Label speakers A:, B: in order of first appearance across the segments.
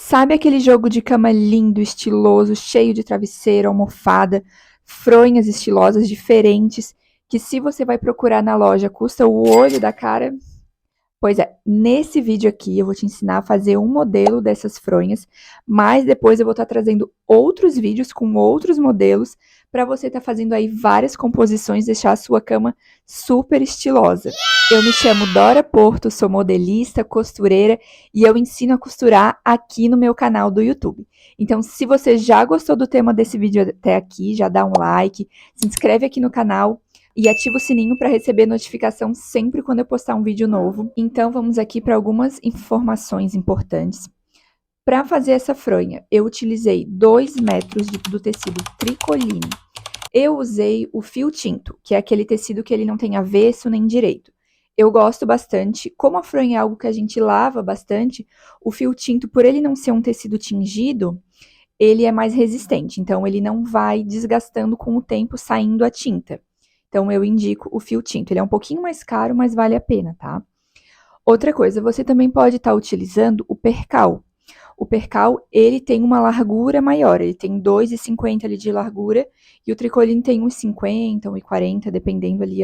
A: Sabe aquele jogo de cama lindo, estiloso, cheio de travesseiro, almofada, fronhas estilosas diferentes, que se você vai procurar na loja custa o olho da cara? Pois é, nesse vídeo aqui eu vou te ensinar a fazer um modelo dessas fronhas, mas depois eu vou estar trazendo outros vídeos com outros modelos para você estar fazendo aí várias composições, deixar a sua cama super estilosa. Eu me chamo Dora Porto, sou modelista, costureira e eu ensino a costurar aqui no meu canal do YouTube. Então, se você já gostou do tema desse vídeo até aqui, já dá um like, se inscreve aqui no canal e ativa o sininho para receber notificação sempre quando eu postar um vídeo novo. Então, vamos aqui para algumas informações importantes. Para fazer essa fronha, eu utilizei 2 metros do tecido tricoline. Eu usei o fio tinto, que é aquele tecido que ele não tem avesso nem direito. Eu gosto bastante, como a fronha é algo que a gente lava bastante, o fio tinto, por ele não ser um tecido tingido, ele é mais resistente, então ele não vai desgastando com o tempo saindo a tinta. Então eu indico o fio tinto, ele é um pouquinho mais caro, mas vale a pena, tá? Outra coisa, você também pode estar utilizando o percal. O percal, ele tem uma largura maior, ele tem 2,50 ali de largura, e o tricoline tem 1,50, 1,40, dependendo ali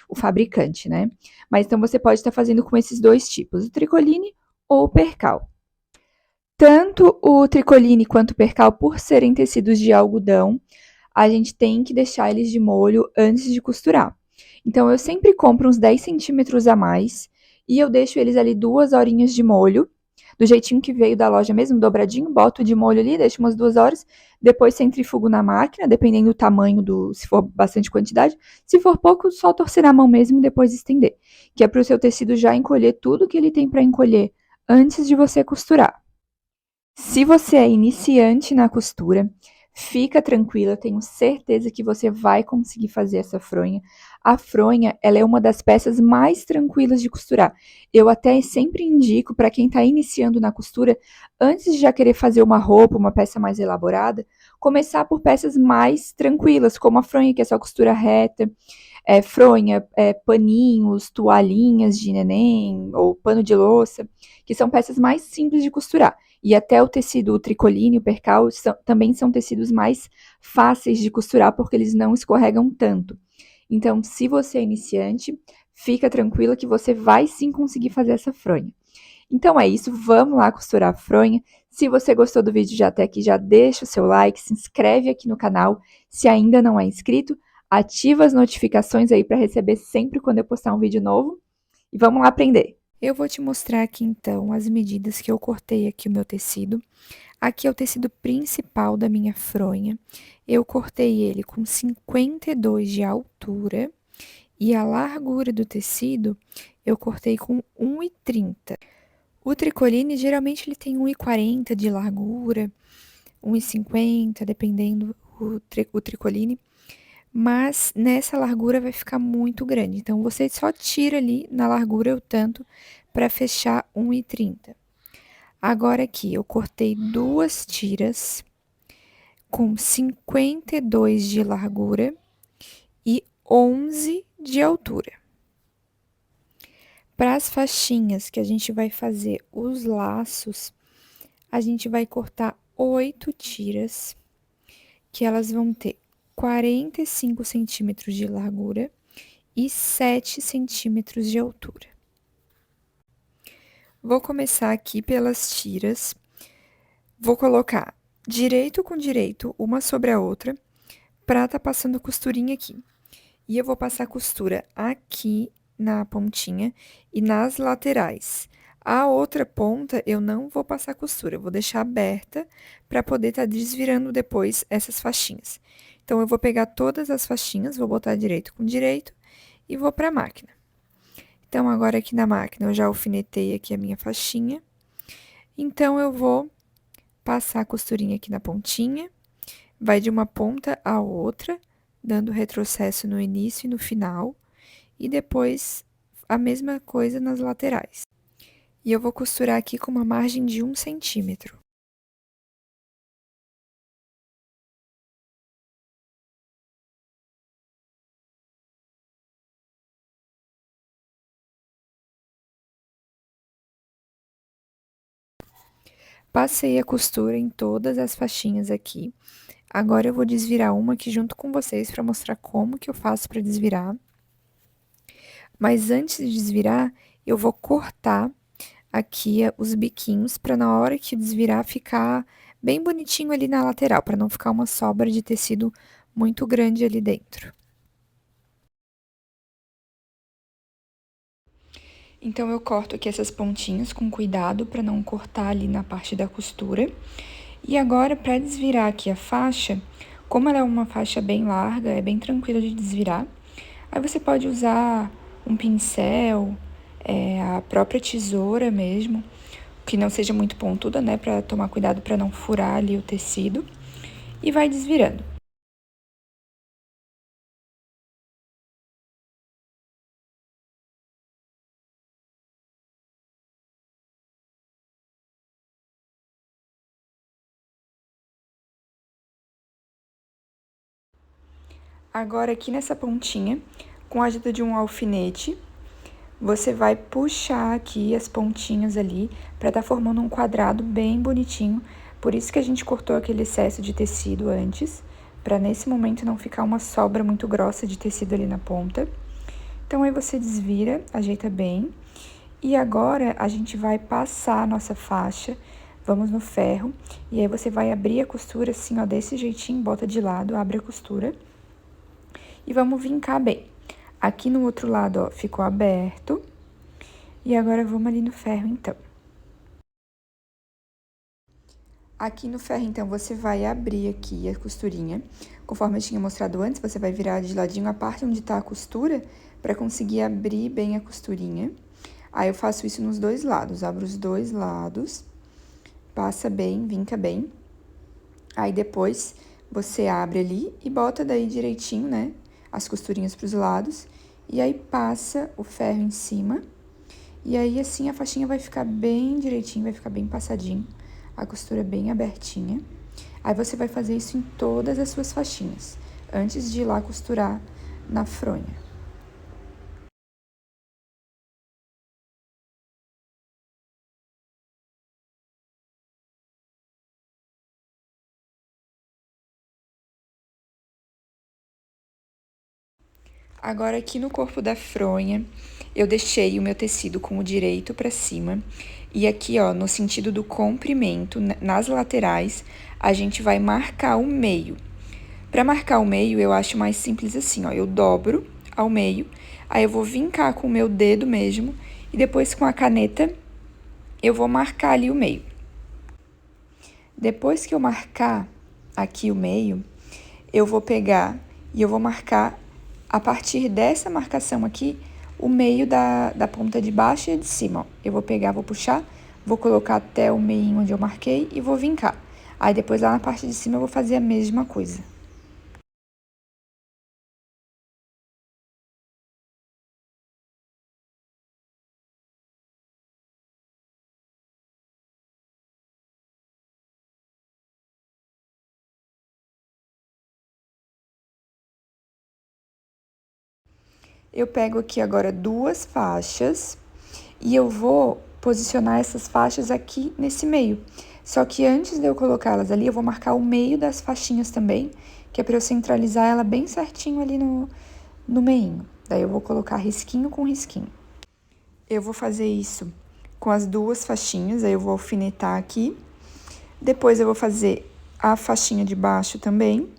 A: o fabricante, né? Mas então você pode estar fazendo com esses dois tipos, o tricoline ou o percal. Tanto o tricoline quanto o percal, por serem tecidos de algodão, a gente tem que deixar eles de molho antes de costurar. Então, eu sempre compro uns 10 centímetros a mais e eu deixo eles ali 2 horinhas de molho, do jeitinho que veio da loja mesmo, dobradinho, boto de molho ali, deixo umas 2 horas, depois centrifugo na máquina, dependendo do tamanho se for bastante quantidade. Se for pouco, só torcer na mão mesmo e depois estender, que é para o seu tecido já encolher tudo que ele tem para encolher antes de você costurar. Se você é iniciante na costura, fica tranquila, eu tenho certeza que você vai conseguir fazer essa fronha. A fronha, ela é uma das peças mais tranquilas de costurar. Eu até sempre indico para quem está iniciando na costura, antes de já querer fazer uma roupa, uma peça mais elaborada, começar por peças mais tranquilas, como a fronha, que é só costura reta, fronha, paninhos, toalhinhas de neném ou pano de louça, que são peças mais simples de costurar. E até o tecido o tricoline, o percal, também são tecidos mais fáceis de costurar porque eles não escorregam tanto. Então, se você é iniciante, fica tranquila que você vai sim conseguir fazer essa fronha. Então é isso, vamos lá costurar a fronha. Se você gostou do vídeo já até aqui, já deixa o seu like, se inscreve aqui no canal. Se ainda não é inscrito, ativa as notificações aí para receber sempre quando eu postar um vídeo novo. E vamos lá aprender! Eu vou te mostrar aqui então as medidas que eu cortei aqui o meu tecido. Aqui é o tecido principal da minha fronha. Eu cortei ele com 52 de altura e a largura do tecido eu cortei com 1,30. O tricoline geralmente ele tem 1,40 de largura, 1,50, dependendo o tricoline. Mas nessa largura vai ficar muito grande. Então, você só tira ali na largura o tanto para fechar 1,30. Agora aqui, eu cortei 2 tiras com 52 de largura e 11 de altura. Para as faixinhas que a gente vai fazer os laços, a gente vai cortar 8 tiras, que elas vão ter 45 centímetros de largura e 7 centímetros de altura. Vou começar aqui pelas tiras. Vou colocar direito com direito, uma sobre a outra, pra tá passando costurinha aqui. E eu vou passar costura aqui na pontinha e nas laterais. A outra ponta eu não vou passar costura, eu vou deixar aberta para poder estar desvirando depois essas faixinhas. Então, eu vou pegar todas as faixinhas, vou botar direito com direito e vou para a máquina. Então, agora aqui na máquina eu já alfinetei aqui a minha faixinha. Então, eu vou passar a costurinha aqui na pontinha, vai de uma ponta a outra, dando retrocesso no início e no final, e depois a mesma coisa nas laterais. E eu vou costurar aqui com uma margem de 1 centímetro. Passei a costura em todas as faixinhas aqui. Agora eu vou desvirar uma aqui junto com vocês para mostrar como que eu faço para desvirar. Mas antes de desvirar, eu vou cortar aqui os biquinhos para na hora que desvirar ficar bem bonitinho ali na lateral, para não ficar uma sobra de tecido muito grande ali dentro. Então eu corto aqui essas pontinhas com cuidado para não cortar ali na parte da costura. E agora para desvirar aqui a faixa, como ela é uma faixa bem larga, é bem tranquilo de desvirar. Aí você pode usar um pincel, a própria tesoura mesmo, que não seja muito pontuda, né, para tomar cuidado para não furar ali o tecido, e vai desvirando. Agora aqui nessa pontinha, com a ajuda de um alfinete, você vai puxar aqui as pontinhas ali para tá formando um quadrado bem bonitinho. Por isso que a gente cortou aquele excesso de tecido antes, para nesse momento não ficar uma sobra muito grossa de tecido ali na ponta. Então aí você desvira, ajeita bem. E agora a gente vai passar a nossa faixa, vamos no ferro, e aí você vai abrir a costura assim, ó, desse jeitinho, bota de lado, abre a costura. E vamos vincar bem. Aqui no outro lado, ó, ficou aberto. E agora vamos ali no ferro, então. Aqui no ferro, então, você vai abrir aqui a costurinha. Conforme eu tinha mostrado antes, você vai virar de ladinho a parte onde tá a costura, para conseguir abrir bem a costurinha. Aí eu faço isso nos dois lados, abro os dois lados, passa bem, vinca bem. Aí depois você abre ali e bota daí direitinho, né, as costurinhas pros lados. E aí passa o ferro em cima. E aí assim a faixinha vai ficar bem direitinho, vai ficar bem passadinho. A costura bem abertinha. Aí você vai fazer isso em todas as suas faixinhas, antes de ir lá costurar na fronha. Agora aqui no corpo da fronha, eu deixei o meu tecido com o direito para cima. E aqui, ó, no sentido do comprimento, nas laterais, a gente vai marcar o meio. Para marcar o meio, eu acho mais simples assim, ó, eu dobro ao meio, aí eu vou vincar com o meu dedo mesmo, e depois com a caneta eu vou marcar ali o meio. Depois que eu marcar aqui o meio, eu vou pegar e eu vou marcar, a partir dessa marcação aqui, o meio da ponta de baixo e de cima, ó. Eu vou pegar, vou puxar, vou colocar até o meio onde eu marquei e vou vincar. Aí depois lá na parte de cima eu vou fazer a mesma coisa. Eu pego aqui agora duas faixas e eu vou posicionar essas faixas aqui nesse meio. Só que antes de eu colocá-las ali, eu vou marcar o meio das faixinhas também, que é para eu centralizar ela bem certinho ali no meinho. Daí eu vou colocar risquinho com risquinho. Eu vou fazer isso com as duas faixinhas, aí eu vou alfinetar aqui. Depois eu vou fazer a faixinha de baixo também.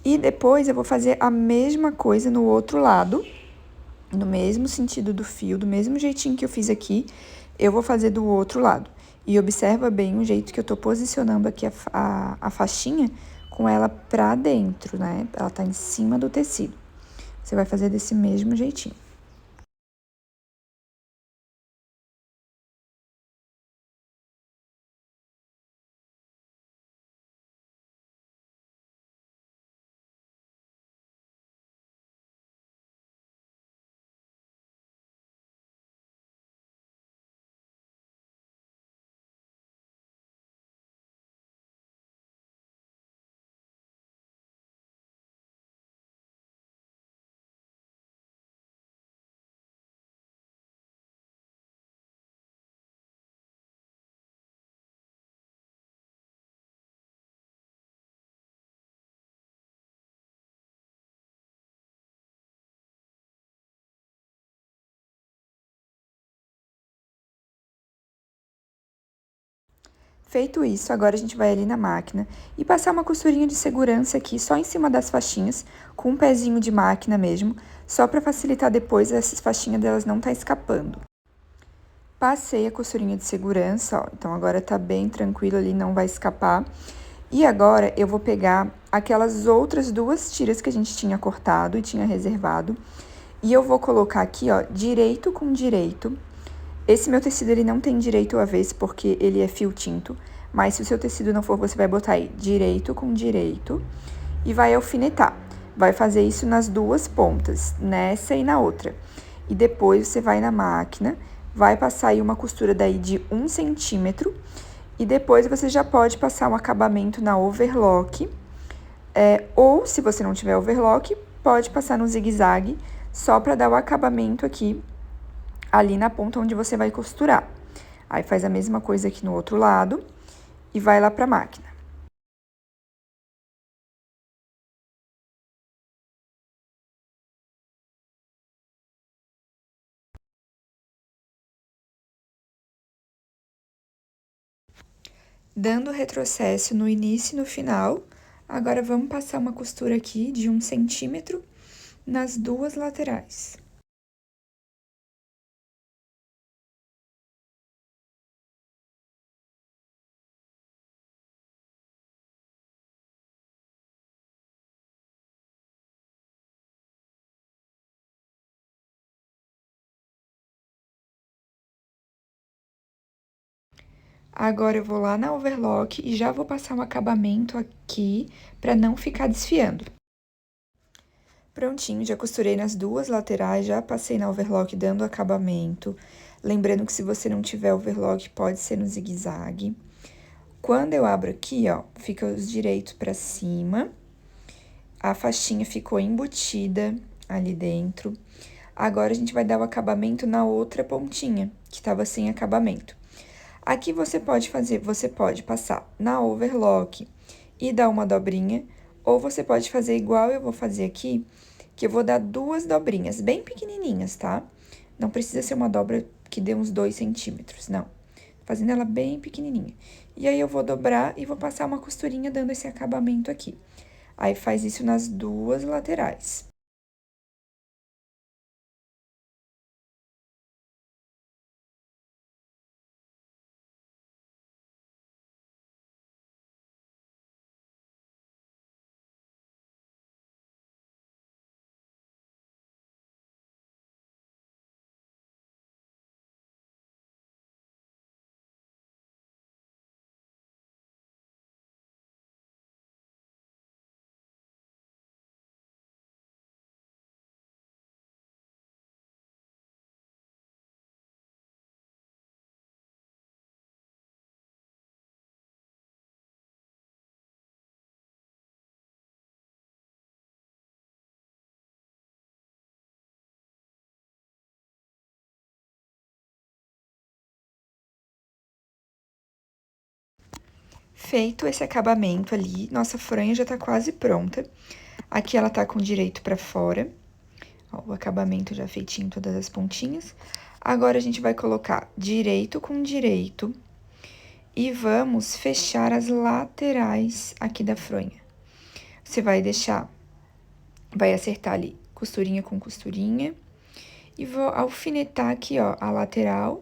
A: E depois eu vou fazer a mesma coisa no outro lado, no mesmo sentido do fio, do mesmo jeitinho que eu fiz aqui, eu vou fazer do outro lado. E observa bem o jeito que eu tô posicionando aqui a faixinha com ela pra dentro, né? Ela tá em cima do tecido. Você vai fazer desse mesmo jeitinho. Feito isso, agora a gente vai ali na máquina e passar uma costurinha de segurança aqui só em cima das faixinhas, com um pezinho de máquina mesmo, só para facilitar depois essas faixinhas delas não tá escapando. Passei a costurinha de segurança, ó, então agora tá bem tranquilo ali, não vai escapar. E agora eu vou pegar aquelas outras duas tiras que a gente tinha cortado e tinha reservado, e eu vou colocar aqui, ó, direito com direito. Esse meu tecido, ele não tem direito ao avesso, porque ele é fio tinto. Mas se o seu tecido não for, você vai botar aí direito com direito e vai alfinetar. Vai fazer isso nas duas pontas, nessa e na outra. E depois você vai na máquina, vai passar aí uma costura daí de 1 centímetro. E depois você já pode passar um acabamento na overlock. Ou, se você não tiver overlock, pode passar no zigue-zague, só para dar o acabamento aqui ali na ponta onde você vai costurar. Aí faz a mesma coisa aqui no outro lado e vai lá pra máquina. Dando retrocesso no início e no final, agora vamos passar uma costura aqui de 1 centímetro nas duas laterais. Agora eu vou lá na overlock e já vou passar um acabamento aqui para não ficar desfiando. Prontinho, já costurei nas duas laterais, já passei na overlock dando acabamento. Lembrando que se você não tiver overlock, pode ser no zigue-zague. Quando eu abro aqui, ó, fica os direitos pra cima. A faixinha ficou embutida ali dentro. Agora, a gente vai dar o acabamento na outra pontinha, que tava sem acabamento. Aqui você pode passar na overlock e dar uma dobrinha, ou você pode fazer igual eu vou fazer aqui, que eu vou dar duas dobrinhas, bem pequenininhas, tá? Não precisa ser uma dobra que dê uns 2 centímetros, não. Fazendo ela bem pequenininha. E aí, eu vou dobrar e vou passar uma costurinha dando esse acabamento aqui. Aí, faz isso nas duas laterais. Feito esse acabamento ali, nossa fronha já tá quase pronta. Aqui ela tá com direito pra fora. Ó, o acabamento já feitinho em todas as pontinhas. Agora, a gente vai colocar direito com direito e vamos fechar as laterais aqui da fronha. Você vai vai acertar ali costurinha com costurinha e vou alfinetar aqui, ó, a lateral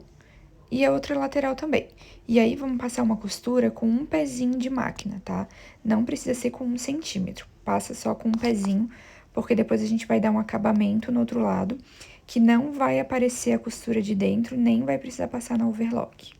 A: e a outra lateral também. E aí, vamos passar uma costura com um pezinho de máquina, tá? Não precisa ser com 1 centímetro, passa só com um pezinho, porque depois a gente vai dar um acabamento no outro lado, que não vai aparecer a costura de dentro, nem vai precisar passar na overlock.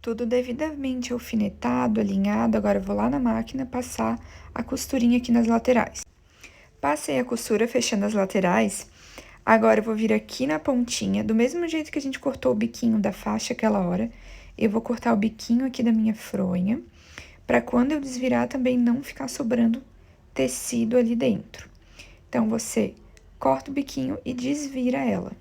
A: Tudo devidamente alfinetado, alinhado, agora eu vou lá na máquina passar a costurinha aqui nas laterais. Passei a costura fechando as laterais, agora eu vou vir aqui na pontinha, do mesmo jeito que a gente cortou o biquinho da faixa aquela hora, eu vou cortar o biquinho aqui da minha fronha, para quando eu desvirar também não ficar sobrando tecido ali dentro. Então, você corta o biquinho e desvira ela.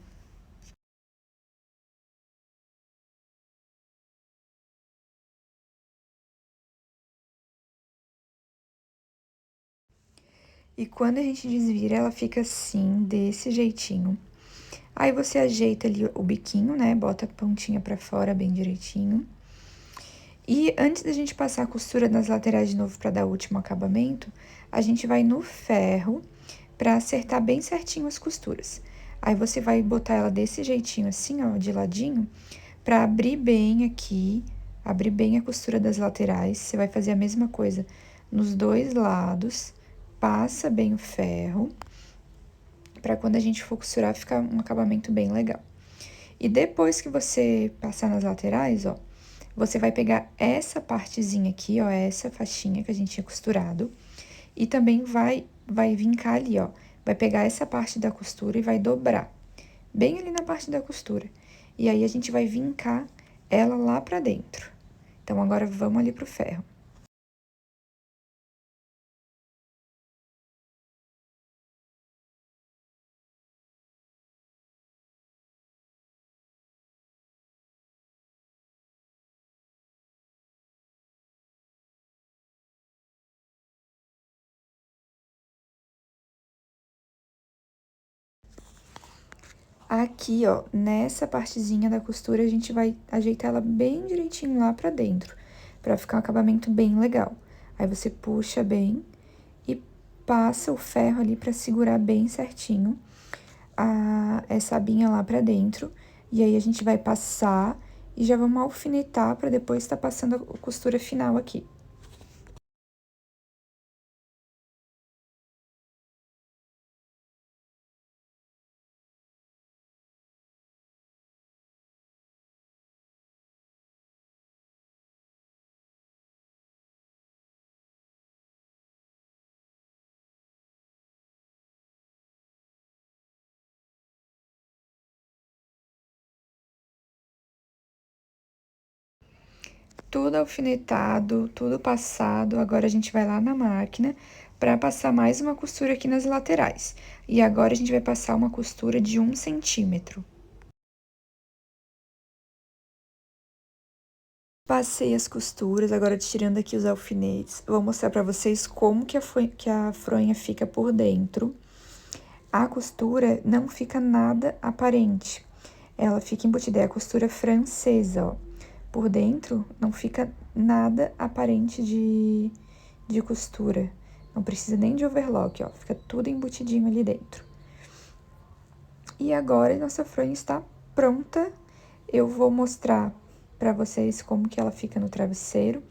A: E quando a gente desvira, ela fica assim, desse jeitinho. Aí você ajeita ali o biquinho, né? Bota a pontinha pra fora bem direitinho. E antes da gente passar a costura nas laterais de novo pra dar o último acabamento, a gente vai no ferro pra acertar bem certinho as costuras. Aí você vai botar ela desse jeitinho assim, ó, de ladinho, pra abrir bem aqui, abrir bem a costura das laterais. Você vai fazer a mesma coisa nos dois lados, passa bem o ferro, pra quando a gente for costurar ficar um acabamento bem legal. E depois que você passar nas laterais, ó, você vai pegar essa partezinha aqui, ó, essa faixinha que a gente tinha costurado, e também vai vincar ali, ó. Vai pegar essa parte da costura e vai dobrar, bem ali na parte da costura. E aí, a gente vai vincar ela lá pra dentro. Então, agora, vamos ali pro ferro. Aqui, ó, nessa partezinha da costura, a gente vai ajeitar ela bem direitinho lá pra dentro, pra ficar um acabamento bem legal. Aí, você puxa bem e passa o ferro ali pra segurar bem certinho essa abinha lá pra dentro. E aí, a gente vai passar e já vamos alfinetar pra depois tá passando a costura final aqui. Tudo alfinetado, tudo passado. Agora, a gente vai lá na máquina pra passar mais uma costura aqui nas laterais. E agora, a gente vai passar uma costura de 1 centímetro. Passei as costuras, agora tirando aqui os alfinetes. Vou mostrar pra vocês como que a fronha fica por dentro. A costura não fica nada aparente. Ela fica embutida, é a costura francesa, ó. Por dentro, não fica nada aparente de costura. Não precisa nem de overlock, ó. Fica tudo embutidinho ali dentro. E agora, nossa fronha está pronta. Eu vou mostrar pra vocês como que ela fica no travesseiro.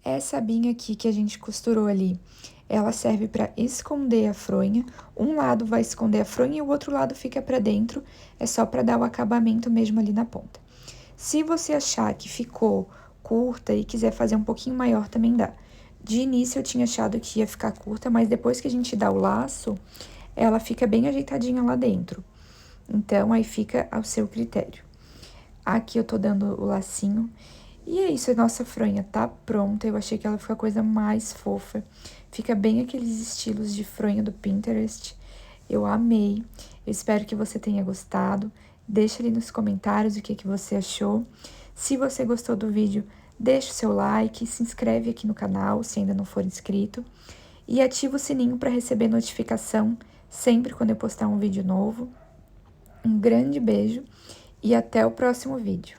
A: Essa abinha aqui que a gente costurou ali, ela serve pra esconder a fronha. Um lado vai esconder a fronha e o outro lado fica pra dentro. É só pra dar o acabamento mesmo ali na ponta. Se você achar que ficou curta e quiser fazer um pouquinho maior, também dá. De início eu tinha achado que ia ficar curta, mas depois que a gente dá o laço, ela fica bem ajeitadinha lá dentro. Então, aí fica ao seu critério. Aqui eu tô dando o lacinho. E é isso, a nossa fronha tá pronta. Eu achei que ela fica a coisa mais fofa. Fica bem aqueles estilos de fronha do Pinterest. Eu amei. Eu espero que você tenha gostado. Deixa ali nos comentários o que que você achou. Se você gostou do vídeo, deixa o seu like, se inscreve aqui no canal, se ainda não for inscrito. E ativa o sininho para receber notificação sempre quando eu postar um vídeo novo. Um grande beijo e até o próximo vídeo.